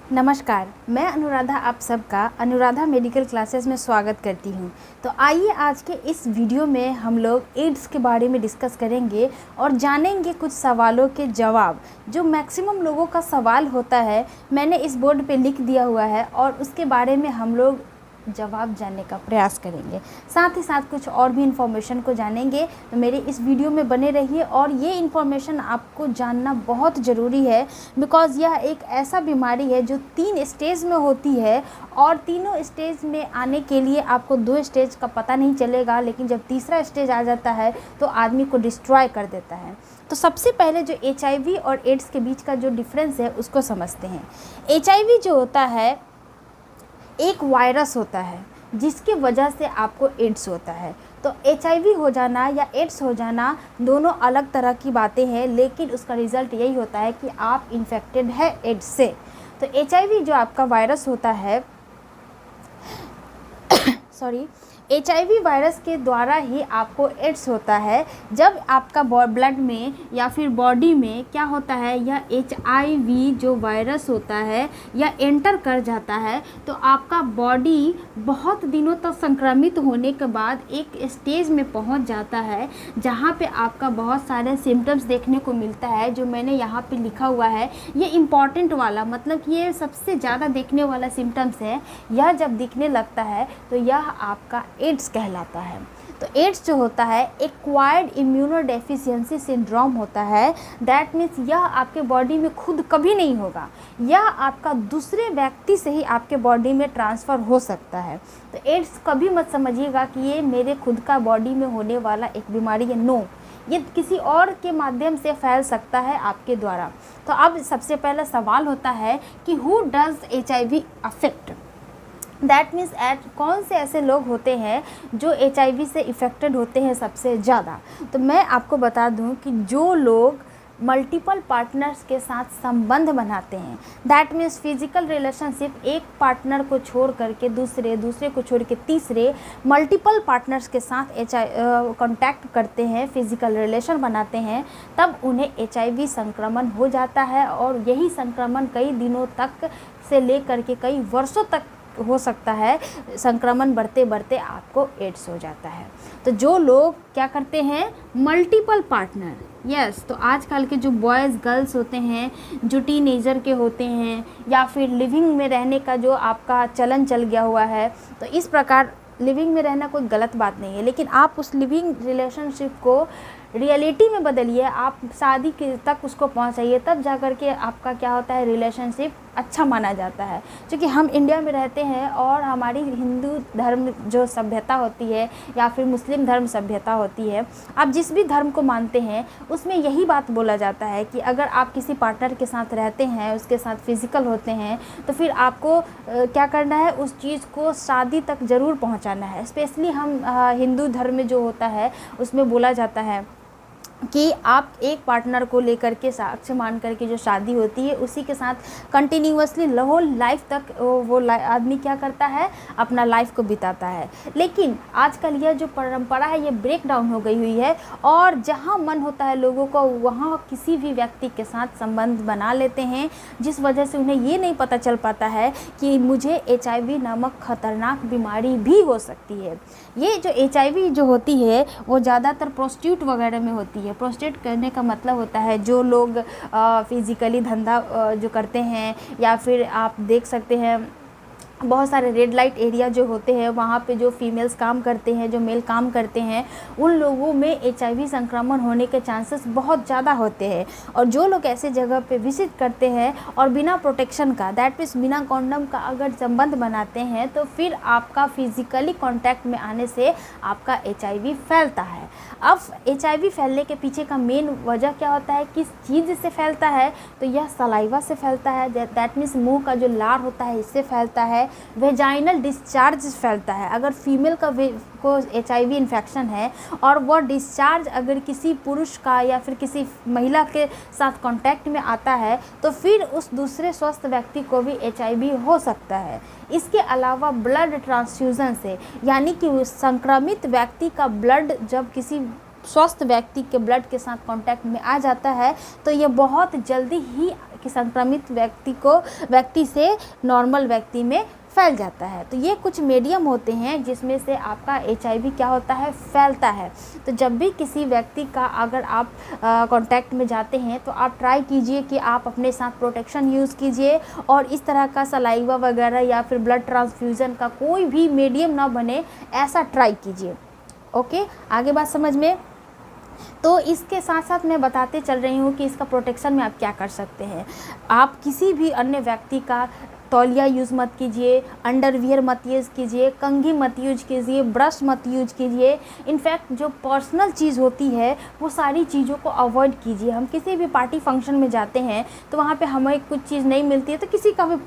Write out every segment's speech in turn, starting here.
नमस्कार, मैं अनुराधा आप सबका अनुराधा मेडिकल क्लासेस में स्वागत करती हूं। तो आइए आज के इस वीडियो में हम लोग एड्स के बारे में डिस्कस करेंगे और जानेंगे कुछ सवालों के जवाब जो मैक्सिमम लोगों का सवाल होता है। मैंने इस बोर्ड पे लिख दिया हुआ है और उसके बारे में हम लोग जवाब जानने का प्रयास करेंगे। साथ ही साथ कुछ और भी इन्फॉर्मेशन को जानेंगे। तो मेरे इस वीडियो में बने रहिए और ये इन्फॉर्मेशन आपको जानना बहुत ज़रूरी है, बिकॉज़ यह एक ऐसा बीमारी है जो 3 स्टेज में होती है और तीनों स्टेज में आने के लिए आपको 2 स्टेज का पता नहीं चलेगा, लेकिन जब तीसरा स्टेज आ जाता है तो आदमी को डिस्ट्रॉय कर देता है। तो सबसे पहले जो HIV और एड्स के बीच का जो डिफरेंस है उसको समझते हैं। HIV जो होता है एक वायरस होता है जिसकी वजह से आपको एड्स होता है। तो HIV हो जाना या एड्स हो जाना दोनों अलग तरह की बातें हैं, लेकिन उसका रिज़ल्ट यही होता है कि आप इन्फेक्टेड है एड्स से। तो HIV जो आपका वायरस होता है HIV वायरस के द्वारा ही आपको एड्स होता है। जब आपका ब्लड में या फिर बॉडी में क्या होता है, यह HIV जो वायरस होता है यह एंटर कर जाता है, तो आपका बॉडी बहुत दिनों तक संक्रमित होने के बाद एक स्टेज में पहुंच जाता है जहां पे आपका बहुत सारे सिम्टम्स देखने को मिलता है, जो मैंने यहाँ पे लिखा हुआ है। ये इम्पॉर्टेंट वाला, मतलब ये सबसे ज़्यादा देखने वाला सिम्टम्स है। यह जब दिखने लगता है तो यह आपका एड्स कहलाता है। तो एड्स जो होता है एक्वायर्ड इम्यूनोडेफिशिएंसी सिंड्रोम होता है। दैट मीन्स यह आपके बॉडी में खुद कभी नहीं होगा, यह आपका दूसरे व्यक्ति से ही आपके बॉडी में ट्रांसफ़र हो सकता है। तो एड्स कभी मत समझिएगा कि ये मेरे खुद का बॉडी में होने वाला एक बीमारी है। नो, ये किसी और के माध्यम से फैल सकता है आपके द्वारा। तो अब सबसे पहला सवाल होता है कि who does HIV affect. That means कौन से ऐसे लोग होते हैं जो HIV से इफ़ेक्टेड होते हैं सबसे ज़्यादा। तो मैं आपको बता दूं कि जो लोग मल्टीपल पार्टनर्स के साथ संबंध बनाते हैं, दैट मीन्स फिजिकल रिलेशनशिप, एक पार्टनर को छोड़ करके दूसरे को छोड़ के तीसरे, मल्टीपल पार्टनर्स के साथ कांटेक्ट करते हैं, फिजिकल रिलेशन बनाते हैं, तब उन्हें HIV संक्रमण हो जाता है। और यही संक्रमण कई दिनों तक से लेकर के कई वर्षों तक हो सकता है। संक्रमण बढ़ते बढ़ते आपको एड्स हो जाता है। तो जो लोग क्या करते हैं, मल्टीपल पार्टनर, यस, तो आजकल के जो बॉयज़ गर्ल्स होते हैं, जो टीनेजर के होते हैं, या फिर लिविंग में रहने का जो आपका चलन चल गया हुआ है, तो इस प्रकार लिविंग में रहना कोई गलत बात नहीं है, लेकिन आप उस लिविंग रिलेशनशिप को रियलिटी में बदलिए, आप शादी के तक उसको पहुंचाइए, तब जाकर के आपका क्या होता है, रिलेशनशिप अच्छा माना जाता है। क्योंकि हम इंडिया में रहते हैं और हमारी हिंदू धर्म जो सभ्यता होती है या फिर मुस्लिम धर्म सभ्यता होती है, आप जिस भी धर्म को मानते हैं उसमें यही बात बोला जाता है कि अगर आप किसी पार्टनर के साथ रहते हैं, उसके साथ फिजिकल होते हैं, तो फिर आपको क्या करना है, उस चीज़ को शादी तक ज़रूर पहुँचाना है। स्पेशली हम हिंदू धर्म में जो होता है उसमें बोला जाता है कि आप एक पार्टनर को लेकर के साक्ष्य मान करके जो शादी होती है उसी के साथ कंटिन्यूअसली होल लाइफ तक वो आदमी क्या करता है, अपना लाइफ को बिताता है। लेकिन आजकल यह जो परंपरा है ये ब्रेक डाउन हो गई हुई है और जहां मन होता है लोगों को वहां किसी भी व्यक्ति के साथ संबंध बना लेते हैं, जिस वजह से उन्हें ये नहीं पता चल पाता है कि मुझे HIV नामक खतरनाक बीमारी भी हो सकती है। ये जो HIV जो होती है वो ज़्यादातर प्रोस्टिट्यूट वगैरह में होती है। प्रोस्टिट्यूट करने का मतलब होता है जो लोग फिज़िकली धंधा जो करते हैं, या फिर आप देख सकते हैं बहुत सारे रेड लाइट एरिया जो होते हैं वहाँ पे जो फीमेल्स काम करते हैं, जो मेल काम करते हैं, उन लोगों में HIV संक्रमण होने के चांसेस बहुत ज़्यादा होते हैं। और जो लोग ऐसे जगह पे विजिट करते हैं और बिना प्रोटेक्शन का, दैट मीन्स बिना कॉन्डम का अगर संबंध बनाते हैं, तो फिर आपका फिजिकली कांटेक्ट में आने से आपका HIV फैलता है। अब HIV फैलने के पीछे का मेन वजह क्या होता है, किस चीज़ से फैलता है, तो यह सलाइवा से फैलता है। दैट मीन्स मुँह का जो लार होता है इससे फैलता है। वेजाइनल डिस्चार्ज फैलता है। अगर फीमेल को HIV इन्फेक्शन है और वह डिस्चार्ज अगर किसी पुरुष का या फिर किसी महिला के साथ कांटेक्ट में आता है, तो फिर उस दूसरे स्वस्थ व्यक्ति को भी HIV हो सकता है। इसके अलावा ब्लड ट्रांसफ्यूज़न से, यानी कि उस संक्रमित व्यक्ति का ब्लड जब किसी स्वस्थ व्यक्ति के ब्लड के साथ कांटेक्ट में आ जाता है, तो ये बहुत जल्दी ही कि संक्रमित व्यक्ति से नॉर्मल व्यक्ति में फैल जाता है। तो ये कुछ मीडियम होते हैं जिसमें से आपका HIV क्या होता है, फैलता है। तो जब भी किसी व्यक्ति का अगर आप कांटेक्ट में जाते हैं तो आप ट्राई कीजिए कि आप अपने साथ प्रोटेक्शन यूज़ कीजिए और इस तरह का सलाइवा वगैरह या फिर ब्लड ट्रांसफ्यूज़न का कोई भी मीडियम ना बने, ऐसा ट्राई कीजिए। ओके, आगे बात समझ में। तो इसके साथ साथ मैं बताते चल रही हूँ कि इसका प्रोटेक्शन में आप क्या कर सकते हैं। आप किसी भी अन्य व्यक्ति का तौलिया यूज़ मत कीजिए, अंडरवियर मत यूज़ कीजिए, कंघी मत यूज कीजिए, ब्रश मत यूज कीजिए। इनफैक्ट जो पर्सनल चीज़ होती है वो सारी चीज़ों को अवॉइड कीजिए। हम किसी भी पार्टी फंक्शन में जाते हैं तो वहाँ पे हमें कुछ चीज़ नहीं मिलती है तो किसी का भी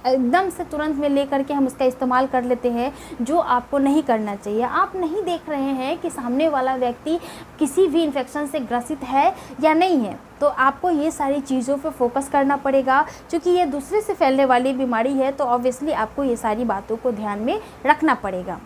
एकदम से तुरंत में ले करके हम उसका इस्तेमाल कर लेते हैं, जो आपको नहीं करना चाहिए। आप नहीं देख रहे हैं कि सामने वाला व्यक्ति किसी भी इन्फेक्शन से ग्रसित है या नहीं है, तो आपको ये सारी चीज़ों पे फोकस करना पड़ेगा। क्योंकि ये दूसरे से फैलने वाली बीमारी है तो ऑब्वियसली आपको ये सारी बातों को ध्यान में रखना पड़ेगा।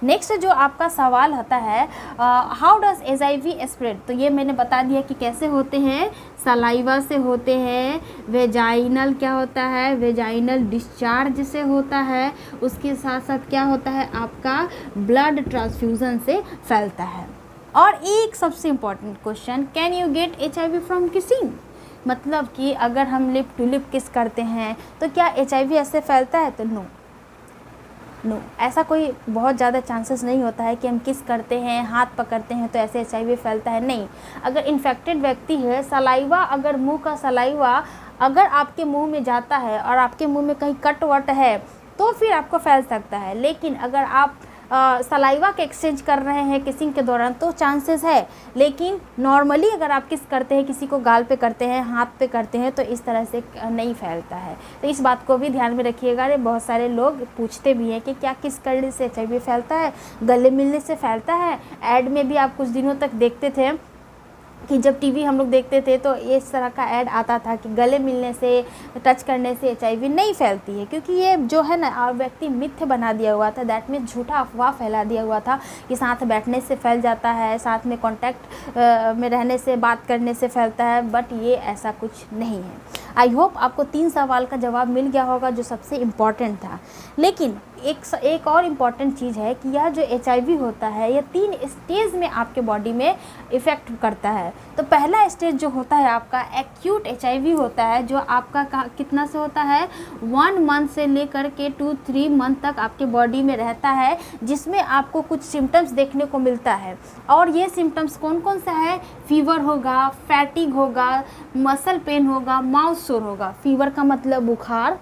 नेक्स्ट जो आपका सवाल होता है, हाउ डज HIV स्प्रेड। तो ये मैंने बता दिया कि कैसे होते हैं, सलाइवा से होते हैं, वेजाइनल क्या होता है, वेजाइनल डिस्चार्ज से होता है, उसके साथ साथ क्या होता है आपका ब्लड ट्रांसफ्यूज़न से फैलता है। और एक सबसे important question, can you get HIV from kissing. मतलब कि अगर हम लिप टू लिप किस करते हैं तो क्या HIV ऐसे फैलता है, तो नो, ऐसा कोई बहुत ज़्यादा चांसेस नहीं होता है कि हम किस करते हैं, हाथ पकड़ते हैं तो ऐसे HIV फैलता है, नहीं। अगर इन्फेक्टेड व्यक्ति है, सलाइवा अगर मुंह का सलाइवा अगर आपके मुंह में जाता है और आपके मुंह में कहीं कट वट है तो फिर आपको फैल सकता है। लेकिन अगर आप सलाइवा के एक्सचेंज कर रहे हैं किसिंग के दौरान तो चांसेस है, लेकिन नॉर्मली अगर आप किस करते हैं, किसी को गाल पे करते हैं, हाथ पे करते हैं तो इस तरह से नहीं फैलता है। तो इस बात को भी ध्यान में रखिएगा। अरे बहुत सारे लोग पूछते भी हैं कि क्या किस करने से HIV फैलता है, गले मिलने से फैलता है। ऐड में भी आप कुछ दिनों तक देखते थे कि जब टीवी हम लोग देखते थे तो इस तरह का ऐड आता था कि गले मिलने से, टच करने से HIV नहीं फैलती है। क्योंकि ये जो है ना व्यक्ति मिथ्य बना दिया हुआ था, दैट मीन्स झूठा अफवाह फैला दिया हुआ था कि साथ बैठने से फैल जाता है, साथ में कांटेक्ट में रहने से, बात करने से फैलता है, बट ये ऐसा कुछ नहीं है। आई होप आपको 3 सवाल का जवाब मिल गया होगा जो सबसे इम्पॉर्टेंट था। लेकिन एक और इम्पॉर्टेंट चीज़ है कि यह जो HIV होता है यह 3 स्टेज में आपके बॉडी में इफ़ेक्ट करता है। तो पहला स्टेज जो होता है आपका एक्यूट HIV होता है, जो आपका कितना से होता है, 1 मंथ से लेकर के 2-3 मंथ तक आपके बॉडी में रहता है, जिसमें आपको कुछ सिम्टम्स देखने को मिलता है। और ये सिम्टम्स कौन कौन सा है, फीवर होगा, फैटिग होगा, मसल पेन होगा, माउथ सोर होगा। फीवर का मतलब बुखार,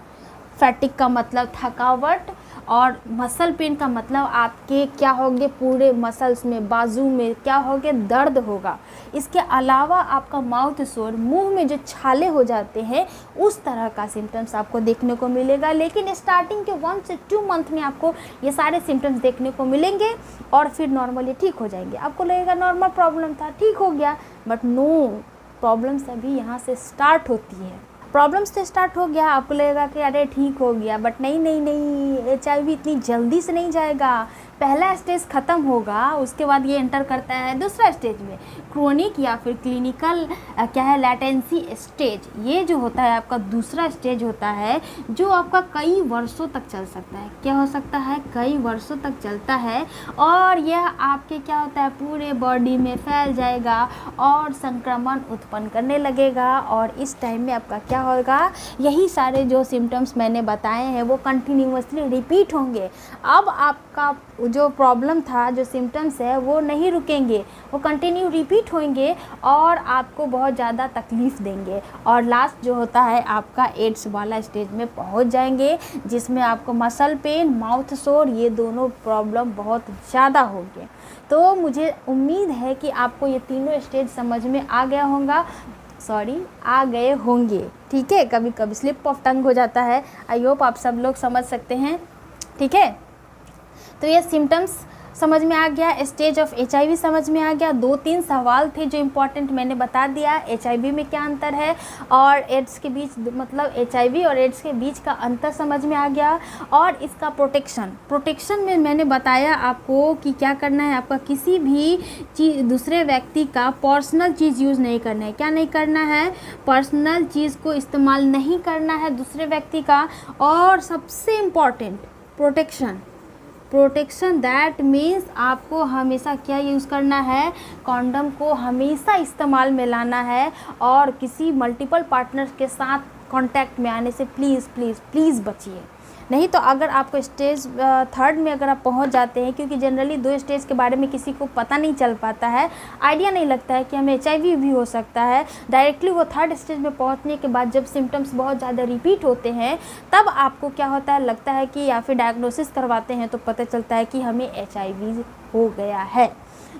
फैटिग का मतलब थकावट, और मसल पेन का मतलब आपके क्या होंगे, पूरे मसल्स में, बाजू में क्या होंगे, दर्द होगा। इसके अलावा आपका माउथ सोर, मुंह में जो छाले हो जाते हैं, उस तरह का सिम्टम्स आपको देखने को मिलेगा। लेकिन स्टार्टिंग के 1 से 2 मंथ में आपको ये सारे सिम्टम्स देखने को मिलेंगे और फिर नॉर्मली ठीक हो जाएंगे। आपको लगेगा नॉर्मल प्रॉब्लम था, ठीक हो गया, बट नो, प्रॉब्लम्स अभी यहाँ से स्टार्ट होती है। प्रॉब्लम्स से स्टार्ट हो गया, आपको लगेगा कि अरे ठीक हो गया, बट नहीं, HIV इतनी जल्दी से नहीं जाएगा। पहला स्टेज ख़त्म होगा, उसके बाद ये एंटर करता है दूसरा स्टेज में, क्रोनिक या फिर क्लिनिकल क्या है, लैटेंसी स्टेज। ये जो होता है आपका दूसरा स्टेज होता है, जो आपका कई वर्षों तक चल सकता है। क्या हो सकता है, कई वर्षों तक चलता है, और यह आपके क्या होता है, पूरे बॉडी में फैल जाएगा और संक्रमण उत्पन्न करने लगेगा। और इस टाइम में आपका क्या होगा, यही सारे जो सिम्टम्स मैंने बताए हैं वो कंटिन्यूअसली रिपीट होंगे। अब आपका जो प्रॉब्लम था, जो सिम्टम्स है वो नहीं रुकेंगे, वो कंटिन्यू रिपीट होंगे और आपको बहुत ज़्यादा तकलीफ़ देंगे। और लास्ट जो होता है आपका एड्स वाला स्टेज में पहुंच जाएंगे, जिसमें आपको मसल पेन, माउथ सोर, ये दोनों प्रॉब्लम बहुत ज़्यादा होंगे। तो मुझे उम्मीद है कि आपको ये तीनों स्टेज समझ में आ गए होंगे। ठीक है, कभी कभी स्लिप ऑफ टंग हो जाता है, आई होप आप सब लोग समझ सकते हैं। ठीक है, तो ये सिम्टम्स समझ में आ गया, स्टेज ऑफ HIV समझ में आ गया। 2-3 सवाल थे जो इम्पोर्टेंट मैंने बता दिया। HIV में क्या अंतर है और एड्स के बीच, मतलब HIV और एड्स के बीच का अंतर समझ में आ गया। और इसका प्रोटेक्शन में मैंने बताया आपको कि क्या करना है, आपका किसी भी चीज़, दूसरे व्यक्ति का पर्सनल चीज़ यूज़ नहीं करना है। क्या नहीं करना है? पर्सनल चीज़ को इस्तेमाल नहीं करना है दूसरे व्यक्ति का। और सबसे इम्पॉर्टेंट प्रोटेक्शन दैट मीन्स आपको हमेशा क्या यूज़ करना है? कॉन्डम को हमेशा इस्तेमाल में लाना है। और किसी मल्टीपल पार्टनर के साथ कांटेक्ट में आने से प्लीज़ बचिए। नहीं तो अगर आपको स्टेज 3 में अगर आप पहुंच जाते हैं, क्योंकि जनरली 2 स्टेज के बारे में किसी को पता नहीं चल पाता है, आइडिया नहीं लगता है कि हमें HIV भी हो सकता है। डायरेक्टली वो 3rd स्टेज में पहुंचने के बाद जब सिम्टम्स बहुत ज़्यादा रिपीट होते हैं, तब आपको क्या होता है, लगता है कि, या फिर डायग्नोसिस करवाते हैं तो पता चलता है कि हमें HIV हो गया है।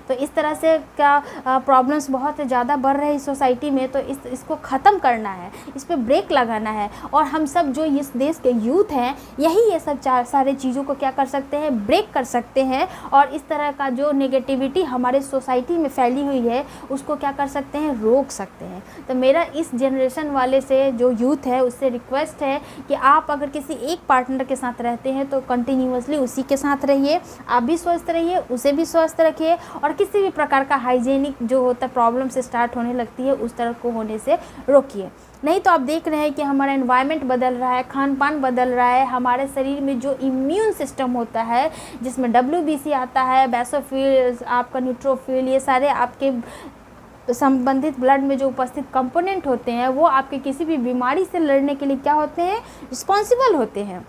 तो इस तरह से क्या प्रॉब्लम्स बहुत ज़्यादा बढ़ रहे हैं सोसाइटी में। तो इसको ख़त्म करना है, इस पर ब्रेक लगाना है। और हम सब जो इस देश के यूथ हैं, यही ये सब सारे चीज़ों को क्या कर सकते हैं? ब्रेक कर सकते हैं। और इस तरह का जो नेगेटिविटी हमारे सोसाइटी में फैली हुई है, उसको क्या कर सकते हैं? रोक सकते हैं। तो मेरा इस जनरेशन वाले से जो यूथ है, उससे रिक्वेस्ट है कि आप अगर किसी एक पार्टनर के साथ रहते हैं तो कंटिन्यूअसली उसी के साथ रहिए। आप भी स्वस्थ रहिए, उसे भी स्वस्थ रखिए। और किसी भी प्रकार का हाइजीनिक जो होता है प्रॉब्लम से स्टार्ट होने लगती है, उस तरह को होने से रोकिए। नहीं तो आप देख रहे हैं कि हमारा एनवायरनमेंट बदल रहा है, खान पान बदल रहा है, हमारे शरीर में जो इम्यून सिस्टम होता है, जिसमें WBC आता है, बेसोफिल, आपका न्यूट्रोफिल, ये सारे आपके संबंधित ब्लड में जो उपस्थित कंपोनेंट होते हैं, वो आपके किसी भी बीमारी से लड़ने के लिए क्या होते हैं? रिस्पॉन्सिबल होते हैं।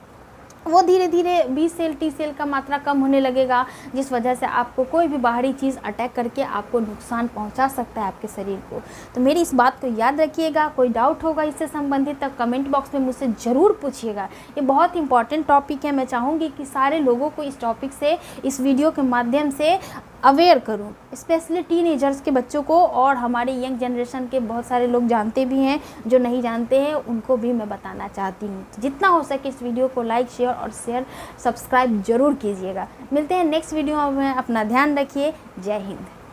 वो धीरे धीरे B सेल T सेल का मात्रा कम होने लगेगा, जिस वजह से आपको कोई भी बाहरी चीज़ अटैक करके आपको नुकसान पहुंचा सकता है आपके शरीर को। तो मेरी इस बात को याद रखिएगा। कोई डाउट होगा इससे संबंधित तो कमेंट बॉक्स में मुझसे ज़रूर पूछिएगा। ये बहुत इंपॉर्टेंट टॉपिक है। मैं चाहूँगी कि सारे लोगों को इस टॉपिक से, इस वीडियो के माध्यम से अवेयर करूं, स्पेशली टीनेजर्स के बच्चों को। और हमारे यंग जनरेशन के बहुत सारे लोग जानते भी हैं, जो नहीं जानते हैं उनको भी मैं बताना चाहती हूं। जितना हो सके इस वीडियो को लाइक, शेयर, सब्सक्राइब जरूर कीजिएगा। मिलते हैं नेक्स्ट वीडियो में। अपना ध्यान रखिए। जय हिंद।